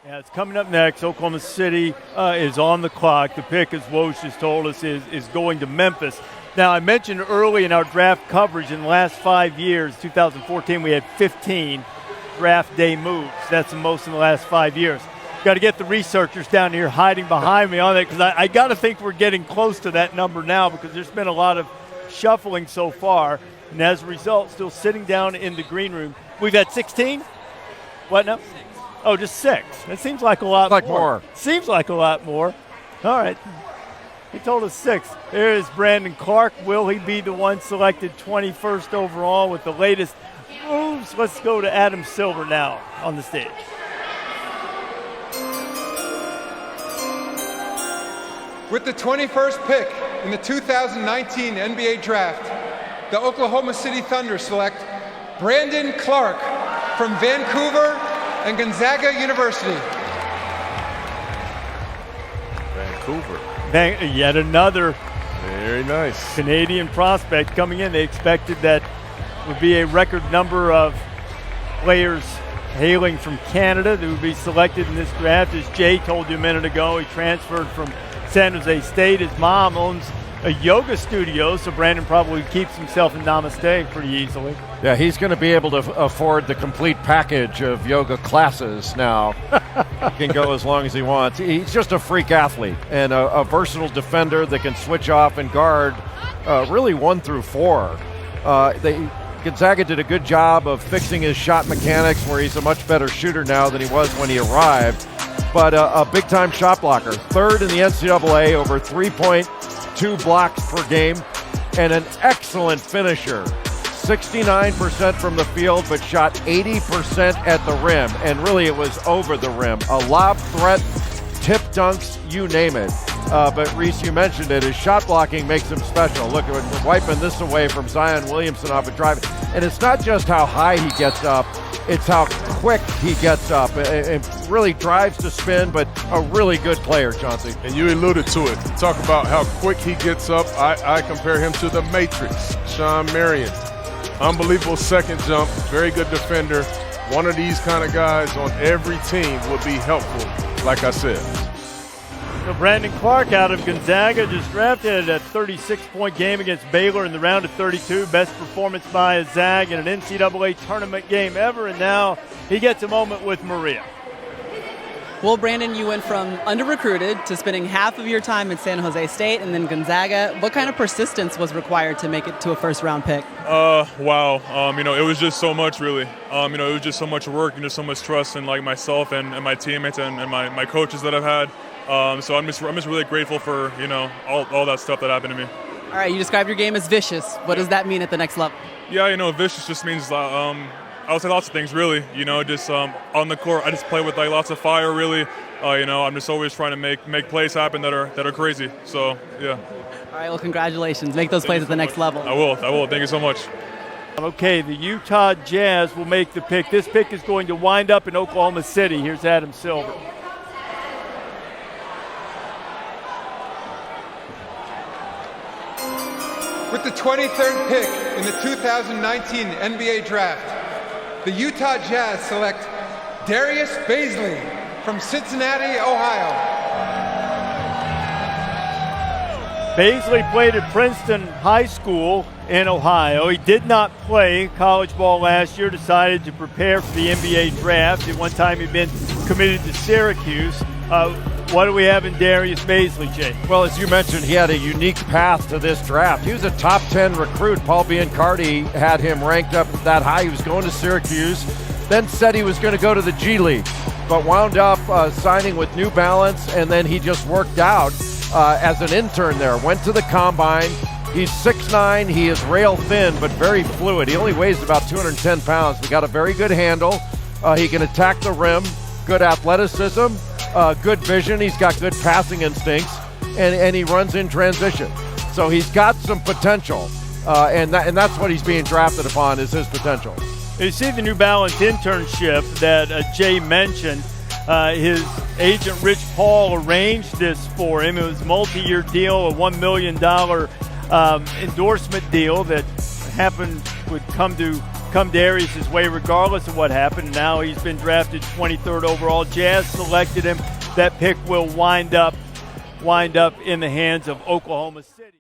Yeah, it's coming up next. Oklahoma City is on the clock. The pick, as Woj just told us, is going to Memphis. Now, I mentioned early in our draft coverage in the last 5 years, 2014, we had 15 draft day moves. That's the most in the last 5 years. Got to get the researchers down here hiding behind me on that, because I got to think we're getting close to that number now, because there's been a lot of shuffling so far. And as a result, still sitting down in the green room. We've had 16? What now? Oh, just 6. That seems like a lot more. Seems like a lot more. All right. He told us 6. There is Brandon Clarke. Will he be the one selected 21st overall with the latest moves? Let's go to Adam Silver now on the stage. With the 21st pick in the 2019 NBA Draft, the Oklahoma City Thunder select Brandon Clarke from Vancouver and Gonzaga University. Vancouver. Yet another very nice Canadian prospect coming in. They expected that would be a record number of players hailing from Canada that would be selected in this draft. As Jay told you a minute ago, he transferred from San Jose State. His mom owns a yoga studio, so Brandon probably keeps himself in Namaste pretty easily. Yeah, he's going to be able to afford the complete package of yoga classes now. He can go as long as he wants. He's just a freak athlete and a versatile defender that can switch off and guard really 1 through 4. Gonzaga did a good job of fixing his shot mechanics, where he's a much better shooter now than he was when he arrived. But a big-time shot blocker. 3rd in the NCAA, over 3.2 blocks per game, and an excellent finisher. 69% from the field, but shot 80% at the rim, and really it was over the rim. A lob threat, tip dunks, you name it. But Reese, you mentioned it, his shot blocking makes him special. Look, we're wiping this away from Zion Williamson off a drive. And it's not just how high he gets up, it's how quick he gets up. It really drives to spin, but a really good player, Chauncey. And you alluded to it. Talk about how quick he gets up. I compare him to the Matrix, Sean Marion. Unbelievable second jump, very good defender. One of these kind of guys on every team would be helpful, like I said. So Brandon Clarke out of Gonzaga just drafted a 36-point game against Baylor in the round of 32. Best performance by a Zag in an NCAA tournament game ever, and now he gets a moment with Maria. Well, Brandon, you went from under-recruited to spending half of your time at San Jose State and then Gonzaga. What kind of persistence was required to make it to a first-round pick? Wow. It was just so much, really. It was just so much work and just so much trust in myself and my teammates and my coaches that I've had. So I'm just really grateful for all that stuff that happened to me. All right, you described your game as vicious. What does that mean at the next level? Yeah, vicious just means I would say lots of things, really. Just on the court, I just play with lots of fire, really. I'm just always trying to make plays happen that are crazy. So yeah. All right, well, congratulations. Make those plays at the next level. I will. Thank you so much. Okay, the Utah Jazz will make the pick. This pick is going to wind up in Oklahoma City. Here's Adam Silver. With the 23rd pick in the 2019 NBA Draft, the Utah Jazz select Darius Bazley from Cincinnati, Ohio. Bazley played at Princeton High School in Ohio. He did not play college ball last year, decided to prepare for the NBA Draft. At one time he'd been committed to Syracuse. What do we have in Darius Bazley, Jay? Well, as you mentioned, he had a unique path to this draft. He was a top 10 recruit. Paul Biancardi had him ranked up that high. He was going to Syracuse, then said he was going to go to the G League, but wound up signing with New Balance, and then he just worked out as an intern there. Went to the Combine. He's 6'9". He is rail thin, but very fluid. He only weighs about 210 pounds. He got a very good handle. He can attack the rim, good athleticism, good vision. He's got good passing instincts, and he runs in transition. So he's got some potential, and that's what he's being drafted upon, is his potential. You see the New Balance internship that Jay mentioned. His agent, Rich Paul, arranged this for him. It was a multi-year deal, a $1 million endorsement deal that would come to come Darius's way regardless of what happened. Now he's been drafted 23rd overall. Jazz selected him. That pick will wind up in the hands of Oklahoma City.